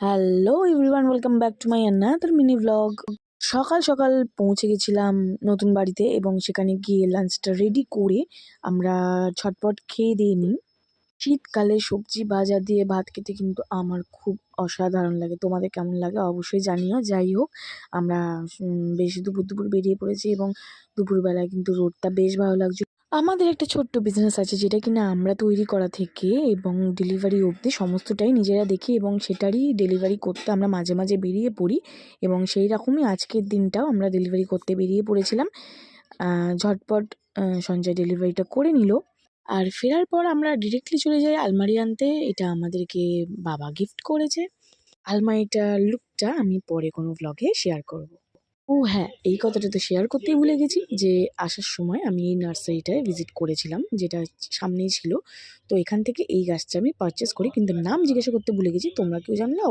Hello everyone, welcome back to my another mini blog. সকাল সকাল পৌঁছে গেছিলাম নতুন বাড়িতে এবং সেখানে গিয়ে লাঞ্চটা রেডি করে আমরা ঝটপট খেয়ে দিয়ে নিই। শীতকালে সবজি ভাজা দিয়ে ভাত খেতে কিন্তু আমার খুব অসাধারণ লাগে। তোমাদের কেমন লাগে অবশ্যই জানিও। যাই হোক, আমরা বেশ দুপুর বেরিয়ে পড়েছি এবং দুপুরবেলায় কিন্তু রোদটা বেশ ভালো লাগছে। আমাদের একটা ছোট্ট বিজনেস আছে যেটা কিনা আমরা তৈরি করা থেকে এবং ডেলিভারি অবধি সমস্তটাই নিজেরা দেখি এবং সেটারই ডেলিভারি করতে আমরা মাঝে মাঝে বেরিয়ে পড়ি এবং সেই রকমই আজকের দিনটাও আমরা ডেলিভারি করতে বেরিয়ে পড়েছিলাম। ঝটপট সঞ্জয় ডেলিভারিটা করে নিল আর ফেরার পর আমরা ডিরেক্টলি চলে যাই আলমারি আনতে। এটা আমাদেরকে বাবা গিফট করেছে। আলমারিটার লুকটা আমি পরে কোনো ব্লগে শেয়ার করব। ও হ্যাঁ, এই কথাটা তো শেয়ার করতেই ভুলে গেছি যে আসার সময় আমি এই নার্সারিটায় ভিজিট করেছিলাম, যেটা সামনেই ছিল। তো এখান থেকে এই গাছটা আমি পারচেস করি, কিন্তু নাম জিজ্ঞাসা করতে ভুলে গেছি। তোমরা কেউ জানলে